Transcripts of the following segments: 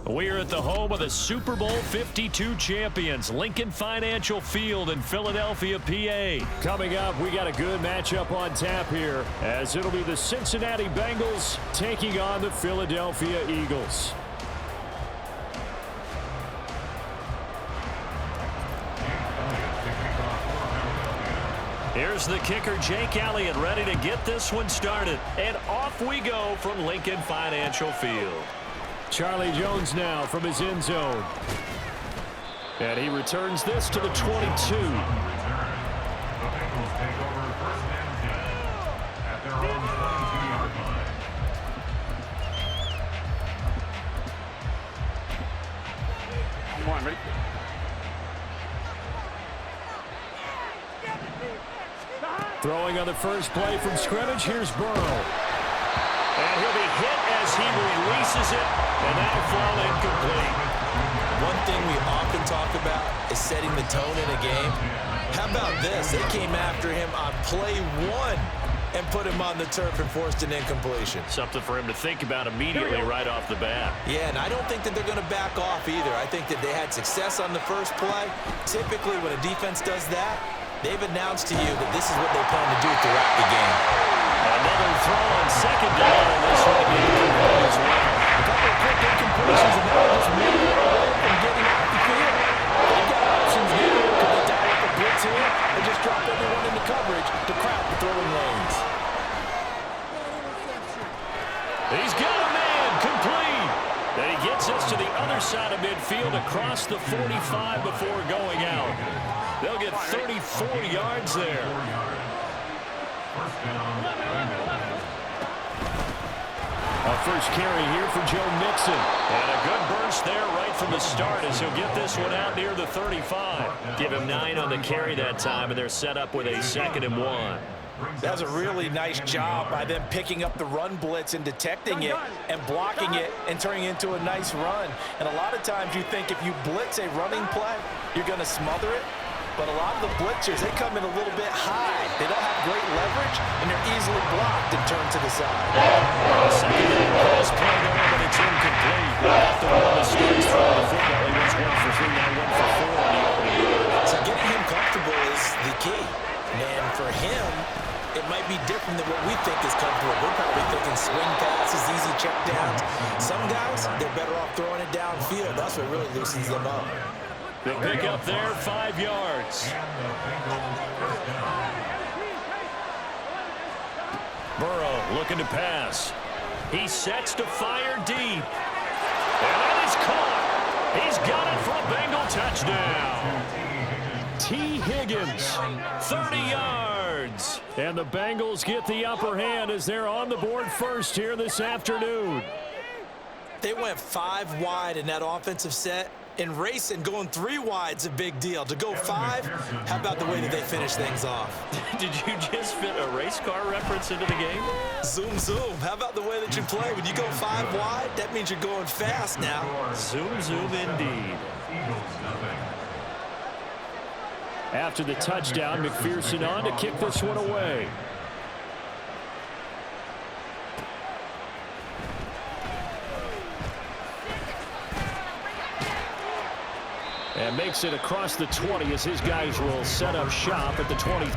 We're at the home of the Super Bowl 52 champions, Lincoln Financial Field in Philadelphia, PA. Coming up, we got a good matchup on tap here, as it'll be the Cincinnati Bengals taking on the Philadelphia Eagles. Here's the kicker, Jake Elliott, ready to get this one started. And off we go from Lincoln Financial Field. Charlie Jones now from his end zone. And he returns this to the 22. Come on, ready? Throwing on the first play from scrimmage, here's Burrow. And he'll be hit as he releases it, and that'll fall incomplete. One thing we often talk about is setting the tone in a game. How about this? They came after him on play one and put him on the turf and forced an incompletion. Something for him to think about immediately right off the bat. Yeah, and I don't think that they're going to back off either. I think that they had success on the first play. Typically, when a defense does that, they've announced to you that this is what they plan to do throughout the game. Another throw on second down, and this one incomplete as well. A couple of quick incompletions, and now just moving away from getting off the field. They've got options here. Could they dial up a blitz here and just drop everyone into coverage to crowd the throwing lanes? He's got a man, complete. And he gets us to the other side of midfield across the 45 before going out. They'll get 34 yards there. A first carry here for Joe Mixon. And a good burst there right from the start as he'll get this one out near the 35. Give him 9 on the carry that time, and they're set up with a 2nd and 1. That was a really nice job by them picking up the run blitz and detecting it and blocking it and turning it into a nice run. And a lot of times you think if you blitz a running play, you're going to smother it. But a lot of the blitzers, they come in a little bit high. They don't have great leverage, and they're easily blocked and turned to the side. Second pass play there, but it's incomplete. After one of the starts throwing the football, he was 1 for 3, now 1 for 4 on the opening drive. So getting him comfortable is the key. And for him, it might be different than what we think is comfortable. We're probably thinking swing passes, easy check downs. Some guys, they're better off throwing it downfield. That's what really loosens them up. They'll pick up there 5 yards. Burrow looking to pass. He sets to fire deep. And that is caught. He's got it for a Bengal touchdown. T. Higgins, 30 yards. And the Bengals get the upper hand as they're on the board first here this afternoon. They went 5 wide in that offensive set. And racing, going 3 wide's a big deal. To go 5, how about the way that they finish things off? Did you just fit a race car reference into the game? Zoom, zoom. How about the way that you play? When you go 5 wide, that means you're going fast now. Zoom, zoom indeed. After the touchdown, McPherson on to kick this one away. And makes it across the 20 as his guys will set up shop at the 20.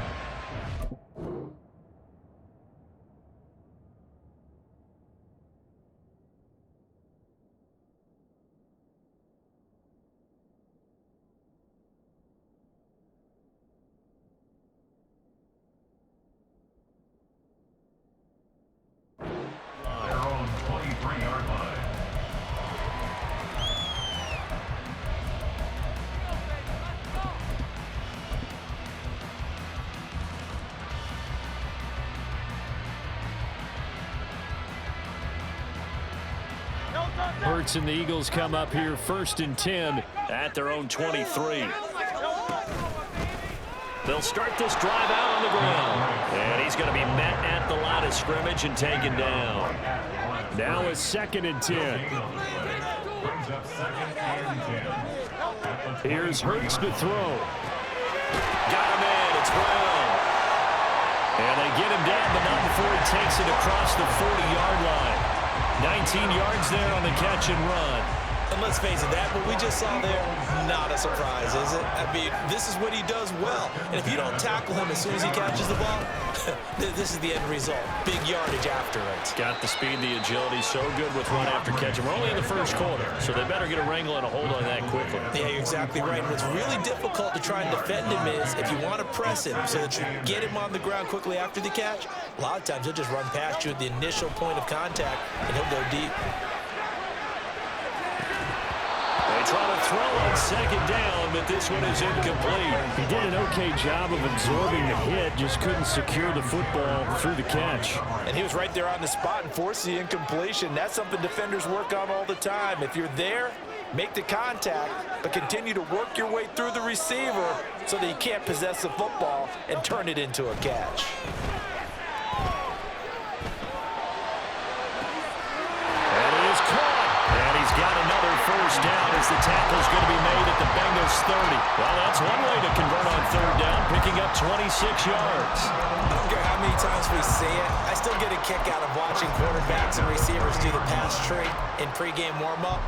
Hurts and the Eagles come up here 1st and 10 at their own 23. They'll start this drive out on the ground. And he's going to be met at the line of scrimmage and taken down. Now a 2nd and 10. Here's Hurts to throw. Got him in. It's Brown. And they get him down, but not before he takes it across the 40-yard line. 19 yards there on the catch and run. And let's face it, that what we just saw there, not a surprise, is it? I mean, this is what he does well. And if you don't tackle him as soon as he catches the ball, this is the end result. Big yardage after it. Got the speed, the agility, so good with run after catch. We're only in the first quarter, so they better get a wrangle and a hold on that quickly. Yeah, you're exactly right. And what's really difficult to try and defend him is if you want to press him so that you get him on the ground quickly after the catch, a lot of times he'll just run past you at the initial point of contact, and he'll go deep. They try to throw on second down, but this one is incomplete. He did an okay job of absorbing the hit, just couldn't secure the football through the catch. And he was right there on the spot and forced the incompletion. That's something defenders work on all the time. If you're there, make the contact, but continue to work your way through the receiver so that he can't possess the football and turn it into a catch. And he is caught. And he's got another first down as the tackle's going to be made at the Bengals 30. Well, that's one way to convert on third down, picking up 26 yards. I don't care how many times we see it. I still get a kick out of watching quarterbacks and receivers do the pass tree in pregame warm-up.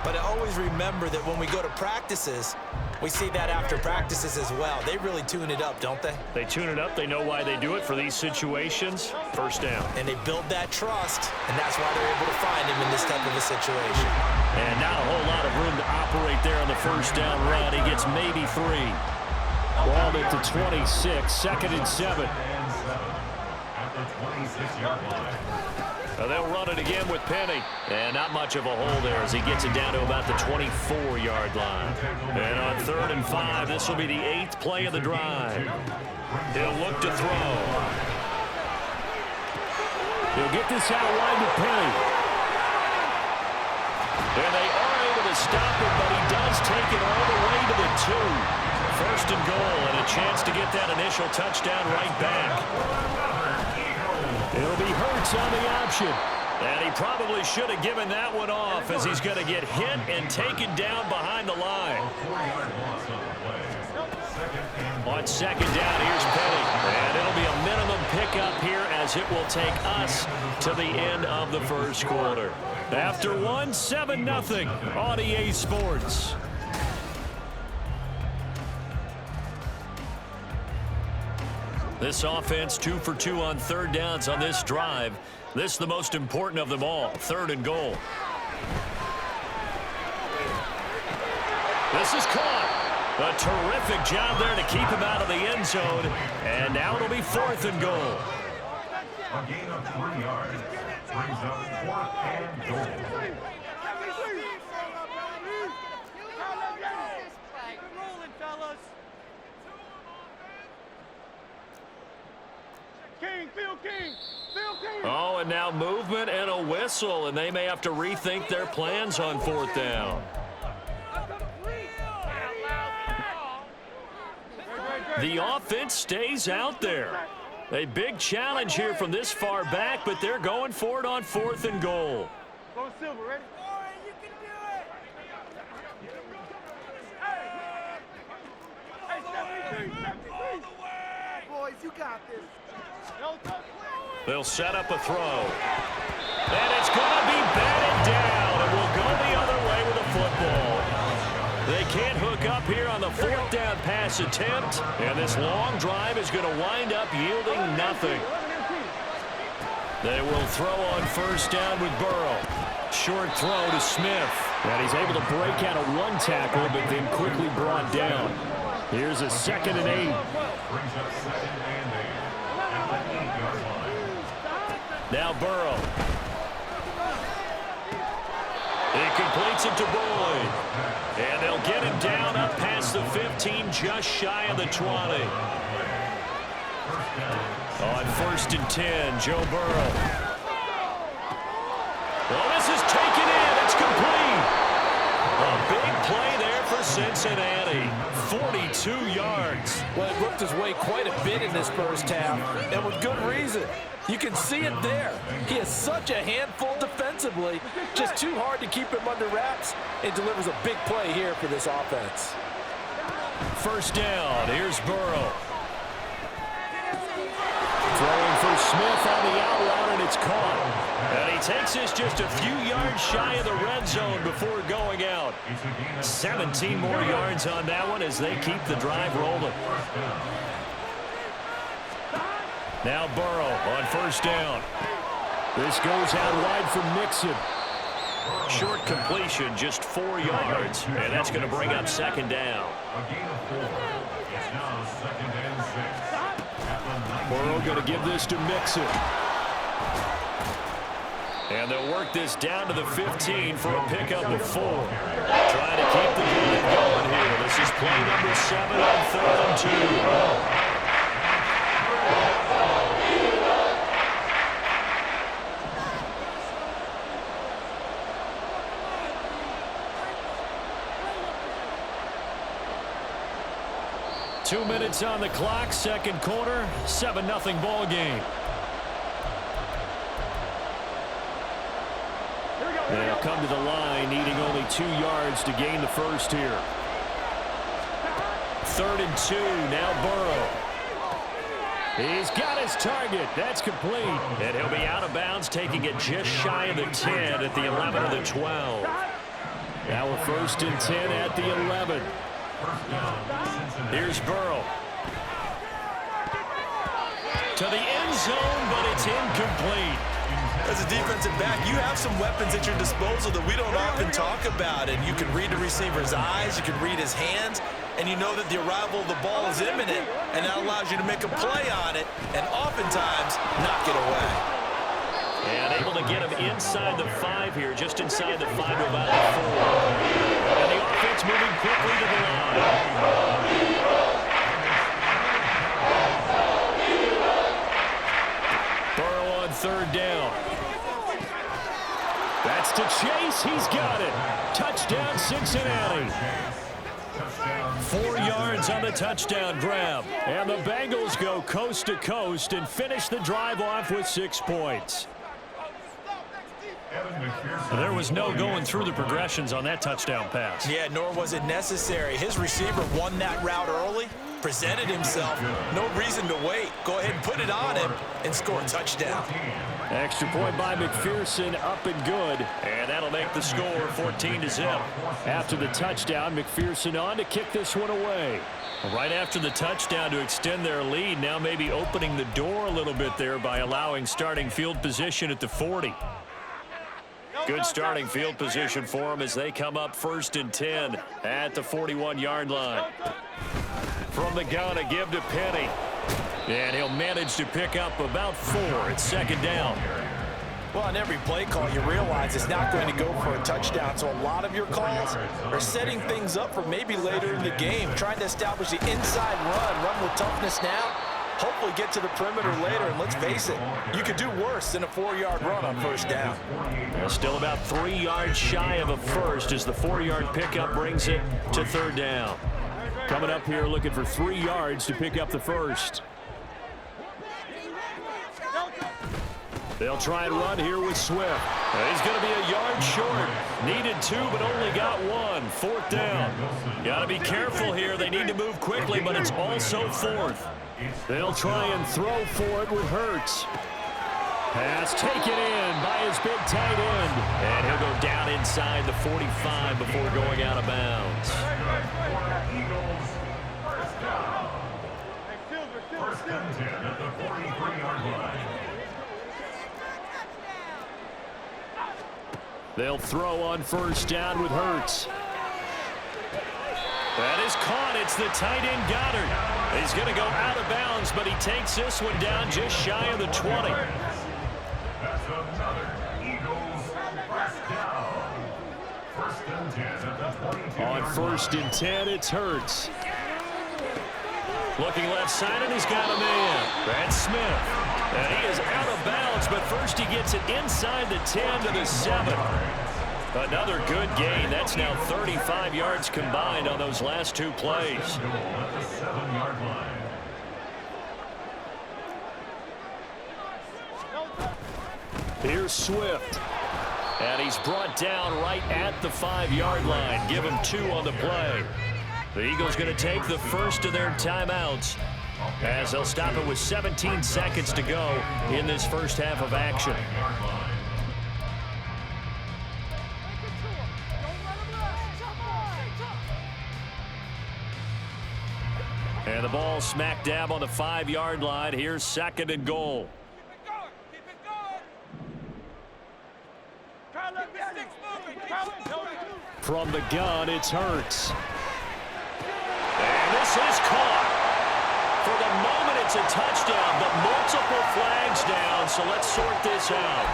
But I always remember that when we go to practices, we see that after practices as well. They really tune it up, don't they? They tune it up. They know why they do it for these situations. First down. And they build that trust, and that's why they're able to find him in this type of a situation. And not a whole lot of room to operate there on the first down run. He gets maybe 3. Balled at the 26, 2nd and 7. They'll run it again with Penny. And not much of a hole there as he gets it down to about the 24-yard line. And on 3rd and 5, this will be the 8th play of the drive. He'll look to throw. He'll get this out wide to Penny. And they are able to stop him, but he does take it all the way to the 2. 1st and goal, and a chance to get that initial touchdown right back. It'll be Hurts on the option. And he probably should have given that one off as he's going to get hit and taken down behind the line. On 2nd down, here's Penny. And it'll be a minimum pickup here as it will take us to the end of the first quarter. After 1, 7-0 on EA Sports. This offense 2 for 2 on 3rd downs on this drive. This is the most important of them all, 3rd and goal. This is caught. A terrific job there to keep him out of the end zone. And now it'll be 4th and goal. A gain of 3 yards brings up 4th and goal. Oh, and now movement and a whistle, and they may have to rethink their plans on 4th down. The offense stays out there. A big challenge here from this far back, but they're going for it on 4th and goal. Go Silver, ready? You can do it! Hey, 73! Boys, you got this. They'll set up a throw. And it's going to be batted down, and will go the other way with the football. They can't hook up here on the 4th down pass attempt, and this long drive is going to wind up yielding nothing. They will throw on 1st down with Burrow. Short throw to Smith. And he's able to break out of 1 tackle, but then quickly brought down. Here's a 2nd and 8. Now Burrow. He completes it to Boyd. And they'll get him down up past the 15, just shy of the 20. On 1st and 10, Joe Burrow. Well, this is taken in. It's complete. A big play there for Cincinnati. 42 yards. Well, it worked his way quite a bit in this first half, and with good reason. You can see it there. He is such a handful defensively, just too hard to keep him under wraps, and delivers a big play here for this offense. 1st down, here's Burrow. Throwing for Smith on the out route, and it's caught. And he takes this just a few yards shy of the red zone before going out. 17 more yards on that one as they keep the drive rolling. Now Burrow on first down. This goes out wide for Mixon. Short completion, just 4 yards, and that's going to bring up second down. A gain of 4. It's now 2nd and 6. Burrow going to give this to Mixon. And they'll work this down to the 15 for a pickup of 4. Trying to keep the lead going here. This is play number 7 on 3rd and 2. Two minutes on the clock, second quarter, 7-0 ball game. They'll come to the line, needing only 2 yards to gain the first here. 3rd and 2, now Burrow. He's got his target. That's complete. And he'll be out of bounds, taking it just shy of the 10 at the 11 or the 12. Now a 1st and 10 at the 11. Here's Burrow. To the end zone, but it's incomplete. As a defensive back, you have some weapons at your disposal that we don't often talk about. And you can read the receiver's eyes, you can read his hands, and you know that the arrival of the ball is imminent, and that allows you to make a play on it and oftentimes knock it away. And able to get him inside the 5 here, just inside the 5 to about the 4. And the offense moving quickly to the line. Burrow on 3rd down. That's to Chase. He's got it. Touchdown, Cincinnati. 4 yards on the touchdown grab. And the Bengals go coast to coast and finish the drive off with 6 points. There was no going through the progressions on that touchdown pass. Yeah, nor was it necessary. His receiver won that route early, presented himself. No reason to wait. Go ahead and put it on him and score a touchdown. Extra point by McPherson, up and good. And that'll make the score 14-0. After the touchdown, McPherson on to kick this one away. Right after the touchdown to extend their lead, now maybe opening the door a little bit there by allowing starting field position at the 40. Good starting field position for them as they come up 1st and 10 at the 41-yard line. From the gun, a give to Penny. And he'll manage to pick up about 4 at 2nd down. Well, on every play call, you realize it's not going to go for a touchdown. So a lot of your calls are setting things up for maybe later in the game, trying to establish the inside run with toughness now. Hopefully get to the perimeter later, and let's face it, you could do worse than a 4-yard run on 1st down. Still about 3 yards shy of a first as the 4-yard pickup brings it to 3rd down. Coming up here looking for 3 yards to pick up the first. They'll try and run here with Swift. He's going to be a yard short. Needed 2, but only got 1. 4th down. Got to be careful here. They need to move quickly, but it's also 4th. They'll try and throw for it with Hurts. Pass taken in by his big tight end. And he'll go down inside the 45 before going out of bounds. First and 10 at the 43-yard line. They'll throw on 1st down with Hurts. That is caught. It's the tight end Goddard. He's going to go out of bounds, but he takes this one down just shy of the 20. That's another Eagles first down. 1st and 10 at the 22-yard line. On 1st and 10, it's Hurts. Looking left side, and he's got a man. That's Smith. And he is out of bounds, but first he gets it inside the 10 to the 7. Another good gain. That's now 35 yards combined on those last 2 plays. At the 7-yard line. Here's Swift. And he's brought down right at the 5-yard line. Give him 2 on the play. The Eagles going to take the first of their timeouts as they'll stop it with 17 seconds to go in this first half of action. And the ball smack dab on the 5-yard line. Here's 2nd and goal. From the gun, it's Hurts. And this is caught. For the moment, it's a touchdown, but multiple flags down, so let's sort this out.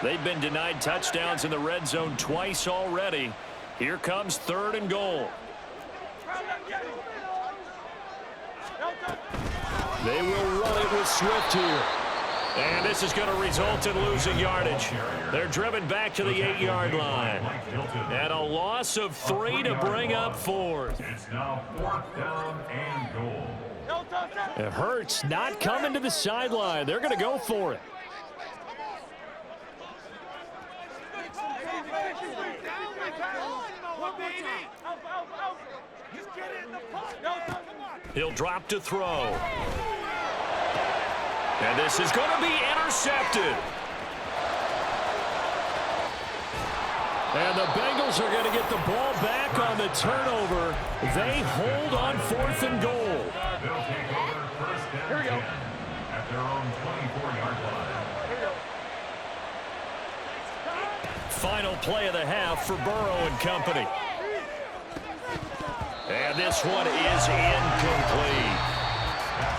They've been denied touchdowns in the red zone twice already. Here comes 3rd and goal. They will run it with Swift here. And this is going to result in losing yardage. They're driven back to the 8-yard line. And a loss of 3 to bring up 4th. It's now 4th down and goal. It hurts not coming to the sideline. They're going to go for it. He'll drop to throw. And this is going to be intercepted. And the Bengals are going to get the ball back on the turnover. They hold on 4th and goal. They'll take over 1st and 10 at their own 24-yard line. Final play of the half for Burrow and company. And this one is incomplete.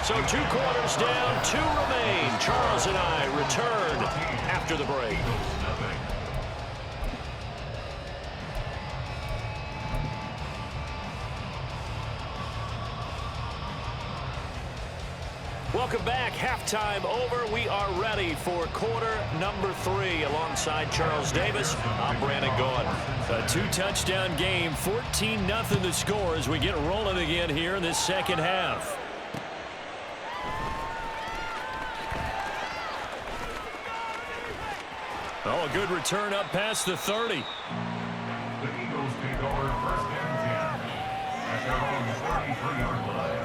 So 2 quarters down, 2 remain. Charles and I return after the break. Welcome back. Halftime over. We are ready for quarter number 3 alongside Charles Davis. I'm Brandon Gaudin. A 2-touchdown game, 14-0 the score as we get rolling again here in this second half. Oh, a good return up past the 30. The Eagles take over 1st and 10 at their own 33-yard line.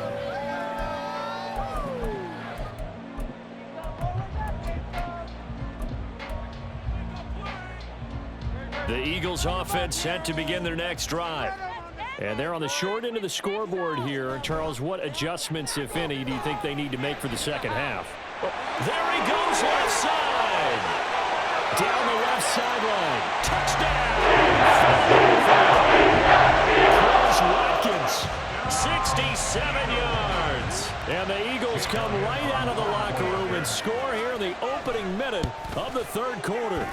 The Eagles offense set to begin their next drive. And they're on the short end of the scoreboard here. Charles, what adjustments, if any, do you think they need to make for the second half? There he goes left side. Down the left sideline. Touchdown. Chris Watkins. 67 yards. And the Eagles come right out of the locker room and score here in the opening minute of the 3rd quarter.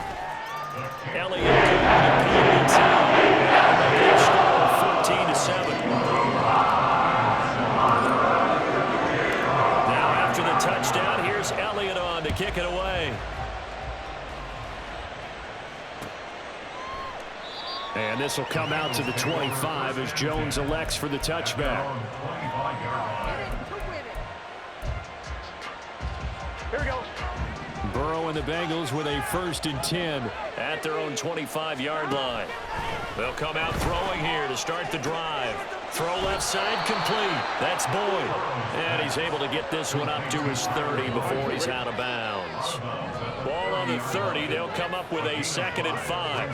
Elliott going to PAT. They score 14-7. Now after the touchdown, here's Elliott on to kick it away. And this will come out to the 25 as Jones elects for the touchback. Here we go. Burrow and the Bengals with a 1st and 10 at their own 25-yard line. They'll come out throwing here to start the drive. Throw left side complete. That's Boyd. And he's able to get this one up to his 30 before he's out of bounds. Ball on the 30. They'll come up with a 2nd and 5.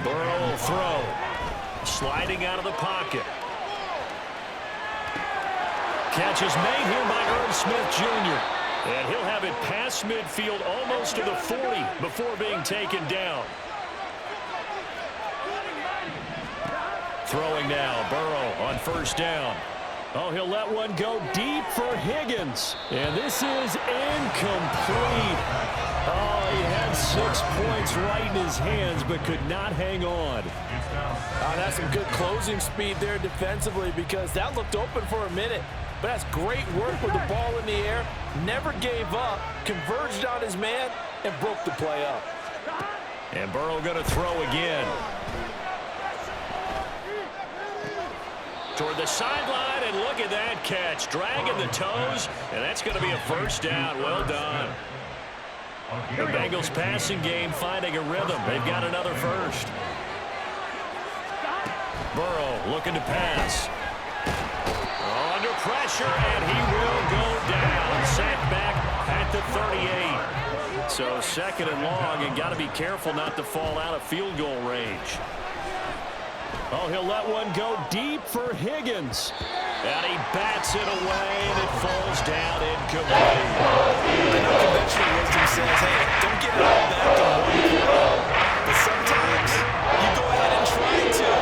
Burrow will throw. Sliding out of the pocket. Catch is made here by Irv Smith Jr. And he'll have it past midfield almost to the 40 before being taken down. Throwing now, Burrow on 1st down. Oh, he'll let one go deep for Higgins. And this is incomplete. Oh, he had 6 points right in his hands but could not hang on. That's some good closing speed there defensively because that looked open for a minute. But that's great work with the ball in the air. Never gave up, converged on his man, and broke the play up. And Burrow going to throw again. Toward the sideline and looking look at that catch. Dragging the toes, and that's going to be a first down. Well done. The Bengals passing game finding a rhythm. They've got another first. Burrow looking to pass. Under pressure, and he will go down. Sacked back at the 38. So second and long, and got to be careful not to fall out of field goal range. Oh, he'll let one go deep for Higgins. And he bats it away, and it falls down incomplete. I know conventional wisdom says, hey, don't get it all back in one play. But sometimes you go ahead and try to.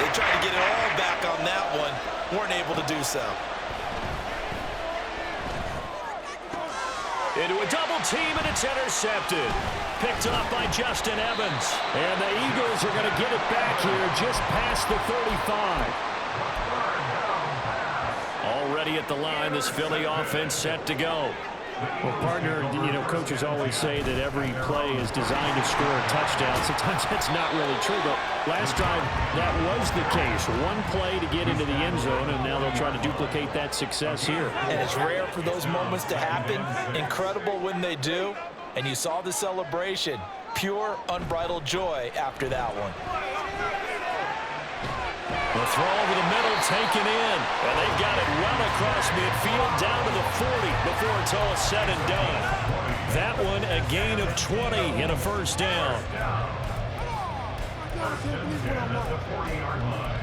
They tried to get it all back on that one. Weren't able to do so. Into a double team, and it's intercepted. Picked up by Justin Evans. And the Eagles are going to get it back here just past the 35. Already at the line, this Philly offense set to go. Well, partner, coaches always say that every play is designed to score a touchdown. Sometimes that's not really true, but last drive that was the case. One play to get into the end zone, and now they'll try to duplicate that success here. And it's rare for those moments to happen. Incredible when they do. And you saw the celebration. Pure, unbridled joy after that one. The throw over the middle taken in. And they've got it well across midfield down to the 40 before it's all said and done. That one a gain of 20 and a first down. First and 10 at the 40-yard line.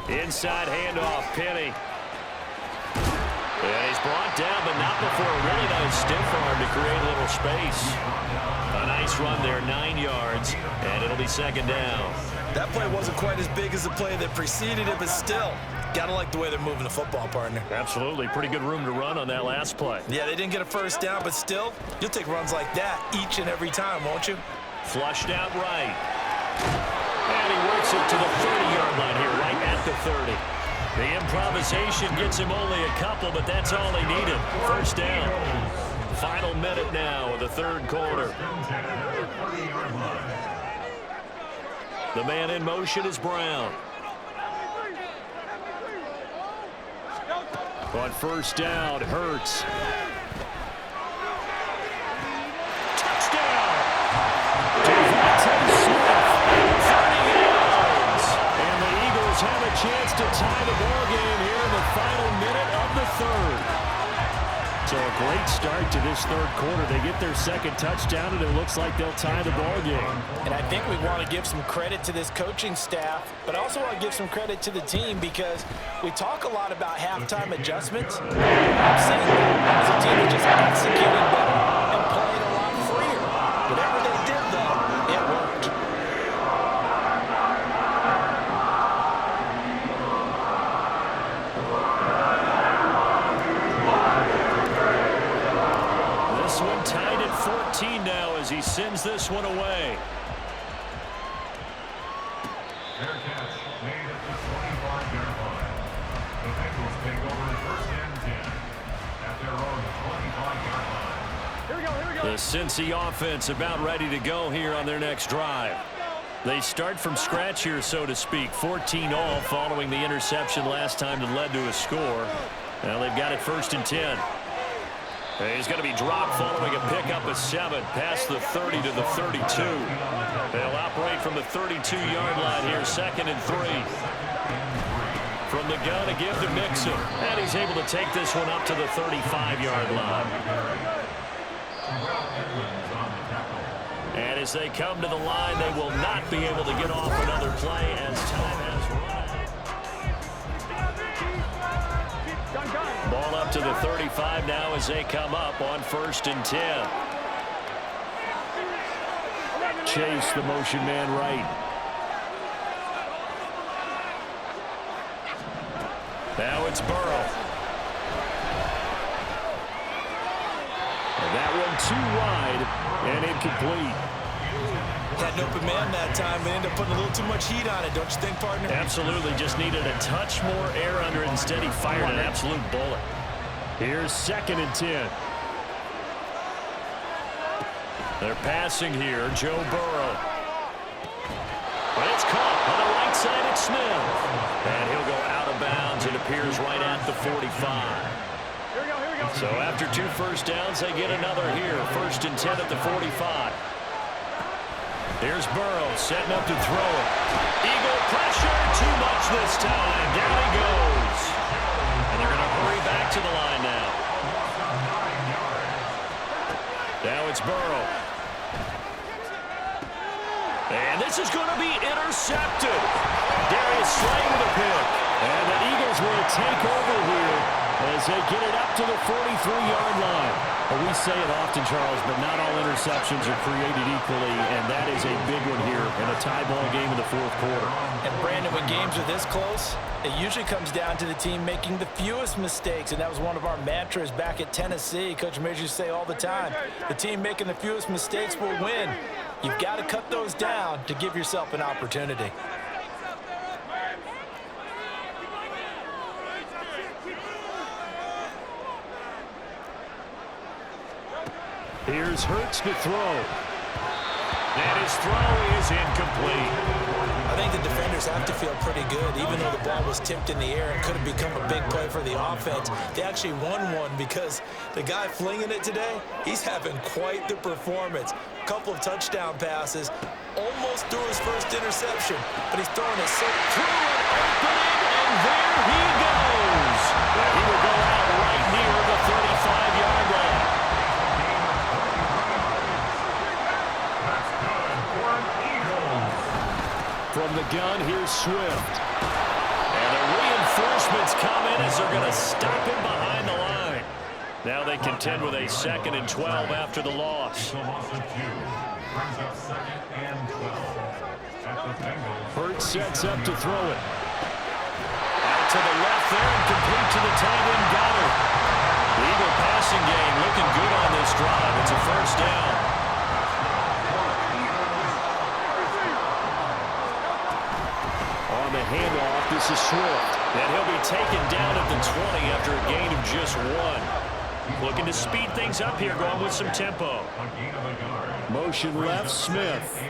Inside handoff, Penny. And he's brought down, but not before a really nice stiff arm to create a little space. A nice run there, 9 yards, and it'll be second down. That play wasn't quite as big as the play that preceded it, but still, gotta like the way they're moving the football, partner. Absolutely. Pretty good room to run on that last play. Yeah, they didn't get a first down, but still, you'll take runs like that each and every time, won't you? Flushed out right. And he works it to the 30-yard line here, right at the 30. The improvisation gets him only a couple, but that's all he needed. First down. Final minute now of the third quarter. The man in motion is Brown. On first down, Hurts. Touchdown! Devontae Smith, 30 yards. And the Eagles have a chance to tie the ball game here in the final minute of the third. So a great start to this third quarter. They get their second touchdown, and it looks like they'll tie the ball game. And I think we want to give some credit to this coaching staff, but I also want to give some credit to the team because we talk a lot about halftime adjustments. I'm seeing that as a team that just executing better and playing a lot freer. Whatever they did, though, it worked. This one tied at 14 now as he sends this one away. Fair catch made at the 25-yard line. The Bengals take over first and 10 at their own 25-yard line. Here we go. The Cincy offense about ready to go here on their next drive. They start from scratch here, so to speak. 14-all following the interception last time that led to a score. Now they've got it first and 10. He's going to be dropped following a pickup of 7 past the 30 to the 32. They'll operate from the 32-yard line here, second and 3. From the gun to give to Mixon. And he's able to take this one up to the 35-yard line. And as they come to the line, they will not be able to get off another play as time has run out. Ball up to the 35 now as they come up on first and 10. Chase, the motion man right. Now it's Burrow. And that one too wide and incomplete. Had an open man that time, but ended up putting a little too much heat on it, don't you think, partner? Absolutely. Just needed a touch more air under it. Instead, he fired an absolute bullet. Here's 2nd and 10. They're passing here. Joe Burrow. But it's caught on the right side at Smith. And he'll go out of bounds. It appears right at the 45. So after 2 first downs, they get another here. 1st and 10 at the 45. Here's Burrow setting up to throw it. Eagle pressure. Too much this time. Down he goes. And they're going to hurry back to the line now. Now it's Burrow. And this is going to be intercepted. Darius Slay with a pick. And the Eagles will take over here as they get it up to the 43-yard line. Well, we say it often, Charles, but not all interceptions are created equally, and that is a big one here in a tie ball game in the 4th quarter. And, Brandon, when games are this close, it usually comes down to the team making the fewest mistakes, and that was one of our mantras back at Tennessee. Coach Major used to say all the time, the team making the fewest mistakes will win. You've got to cut those down to give yourself an opportunity. Here's Hurts to throw. And his throw is incomplete. I think the defenders have to feel pretty good. Even though the ball was tipped in the air and could have become a big play for the offense, they actually won one because the guy flinging it today, he's having quite the performance. A couple of touchdown passes, almost threw his first interception, but he's throwing it so through an opening, and there he goes. He will go out right near the 35-yard line. From the gun, here's Swift. And the reinforcements come in as they're going to stop him behind the line. Now they contend with a 2nd and 12 after the loss. Hurts sets up to throw it. Out to the left there and complete to the tight end Goddard. The Eagle passing game looking good on this drive. It's a 1st down. On the handoff, this is Swift. And he'll be taken down at the 20 after a gain of just 1. Looking to speed things up here, going with some tempo. Motion left, Smith.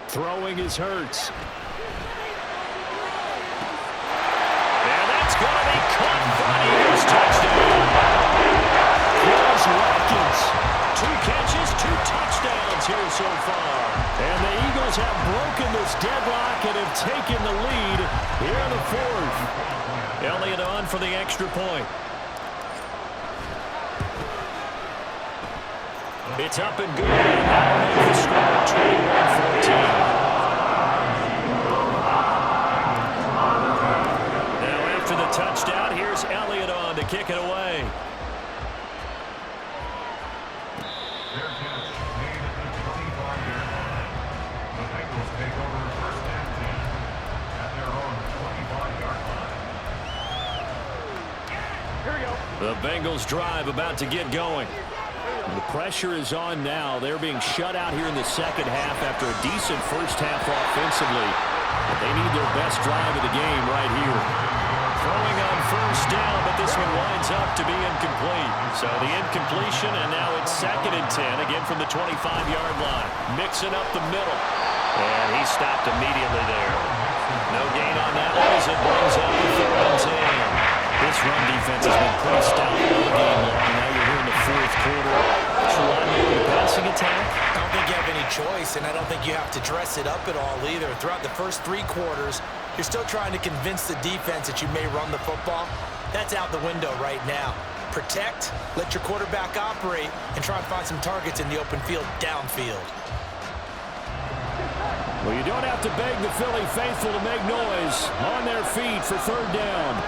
Throwing is Hurts. And that's going to be caught for an Eagles touchdown. Here's Watkins. 2 catches, 2 touchdowns here so far. And the Eagles have broken this deadlock and have taken the lead here in the 4th. Elliott on for the extra point. It's up and good. Now the score 21-14. Now after the touchdown, here's Elliott on to kick it away. The Bengals drive about to get going. The pressure is on now. They're being shut out here in the 2nd half after a decent 1st half offensively. But they need their best drive of the game right here. Throwing on 1st down, but this one winds up to be incomplete. So the incompletion, and now it's 2nd and 10, again from the 25-yard line. Mixing up the middle. And he stopped immediately there. No gain on that one as it brings up the 3rd and 10. This run defense has been pretty stout all game long. Now you're here in the 4th quarter. The passing attack. I don't think you have any choice, and I don't think you have to dress it up at all either. Throughout the first 3 quarters, you're still trying to convince the defense that you may run the football. That's out the window right now. Protect, let your quarterback operate, and try and find some targets in the open field downfield. Well, you don't have to beg the Philly faithful to make noise. On their feet for 3rd down.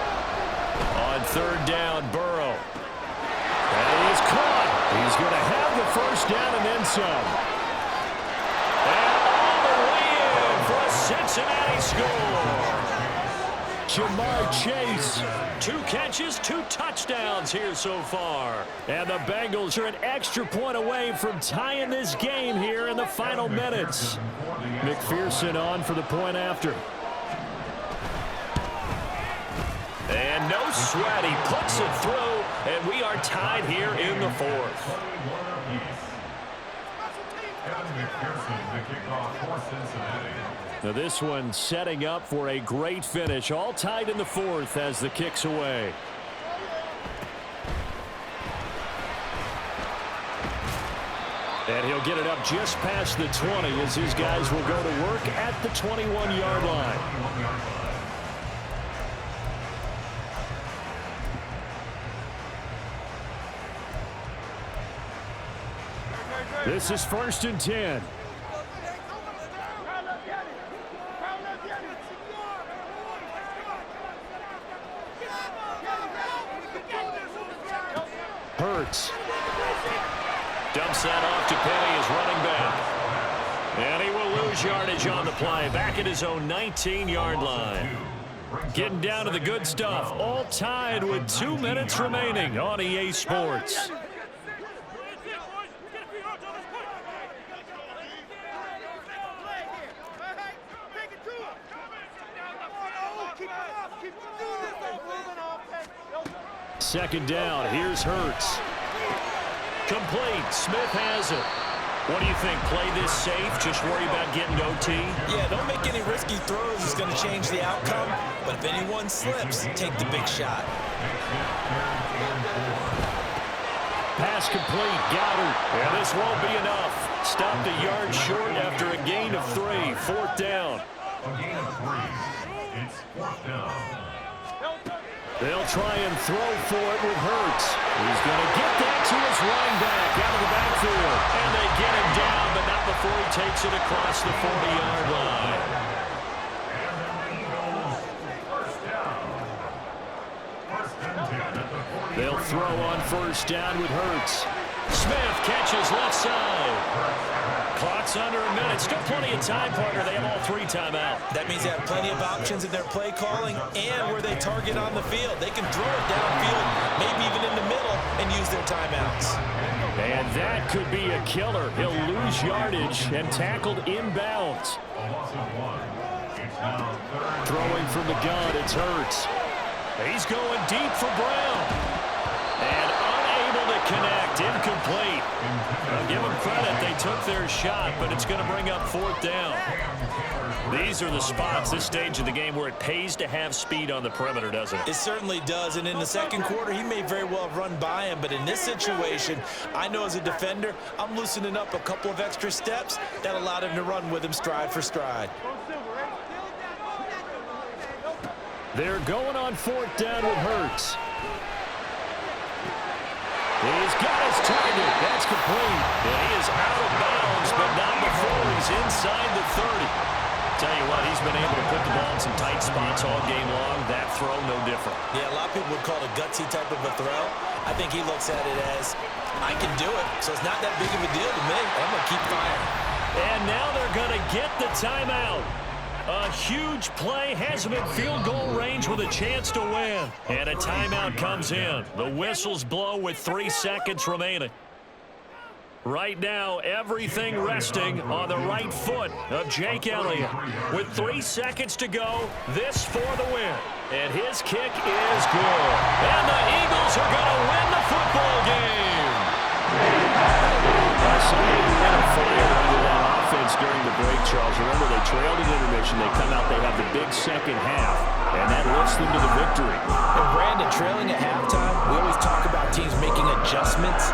On 3rd down, Burrow. And he's caught. He's going to have the 1st down and then some. And all the way in for a Cincinnati score. Jamar Chase. 2 catches, 2 touchdowns here so far. And the Bengals are an extra point away from tying this game here in the final minutes. McPherson on for the point after. And no sweat. He puts it through, and we are tied here in the 4th. Now this one setting up for a great finish. All tied in the 4th as the kick's away. And he'll get it up just past the 20 as his guys will go to work at the 21-yard line. This is 1st and 10. Hurts. Dumps that off to Penny as running back. And he will lose yardage on the play. Back at his own 19-yard line. Getting down to the good stuff. All tied with 2 minutes remaining on EA Sports. Second down. Here's Hurts. Complete. Smith has it. What do you think? Play this safe? Just worry about getting OT? Yeah, don't make any risky throws. It's going to change the outcome. But if anyone slips, take the big shot. Pass complete. Goddard. And this won't be enough. Stopped a yard short after a gain of 3. 4th down. A gain of 3. It's 4th down. They'll try and throw for it with Hurts. He's going to get that to his running back out of the backfield. And they get him down, but not before he takes it across the 40-yard line. They'll throw on 1st down with Hurts. Smith catches left side. Clock's under a minute. Still plenty of time, partner. They have all 3 timeout. That means they have plenty of options in their play calling and where they target on the field. They can throw it downfield, maybe even in the middle, and use their timeouts. And that could be a killer. He'll lose yardage and tackled inbounds. Throwing from the gun, it's Hurts. He's going deep for Brown. And unable to connect. Incomplete. I'll give them credit. They took their shot, but it's going to bring up 4th down. These are the spots, this stage of the game, where it pays to have speed on the perimeter, doesn't it? It certainly does, and in the second quarter, he may very well have run by him, but in this situation, I know as a defender, I'm loosening up a couple of extra steps that allowed him to run with him stride for stride. They're going on 4th down with Hurts. He's got his target. That's complete. And he is out of bounds, but not before he's inside the 30. Tell you what, he's been able to put the ball in some tight spots all game long. That throw, no different. Yeah, a lot of people would call it a gutsy type of a throw. I think he looks at it as, I can do it, so it's not that big of a deal to me. I'm going to keep firing. And now they're going to get the timeout. A huge play has him in field goal range with a chance to win. And a timeout comes in. The whistles blow with 3 seconds remaining. Right now, everything resting on the right foot of Jake Elliott. With 3 seconds to go, this for the win. And his kick is good. And the Eagles are going to win the football game. Somebody lit a fire under that offense during the break, Charles. Remember, they trailed at intermission. They come out, they have the big second half, and that lifts them to the victory. And Brandon, trailing at halftime, we always talk about teams making adjustments.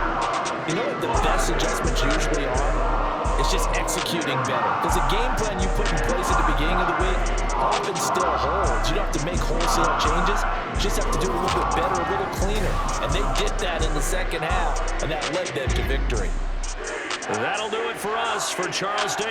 You know what the best adjustments usually are? It's just executing better. Because the game plan you put in place at the beginning of the week often still holds. You don't have to make wholesale changes. You just have to do it a little bit better, a little cleaner. And they did that in the second half, and that led them to victory. That'll do it for us. For Charles Davis.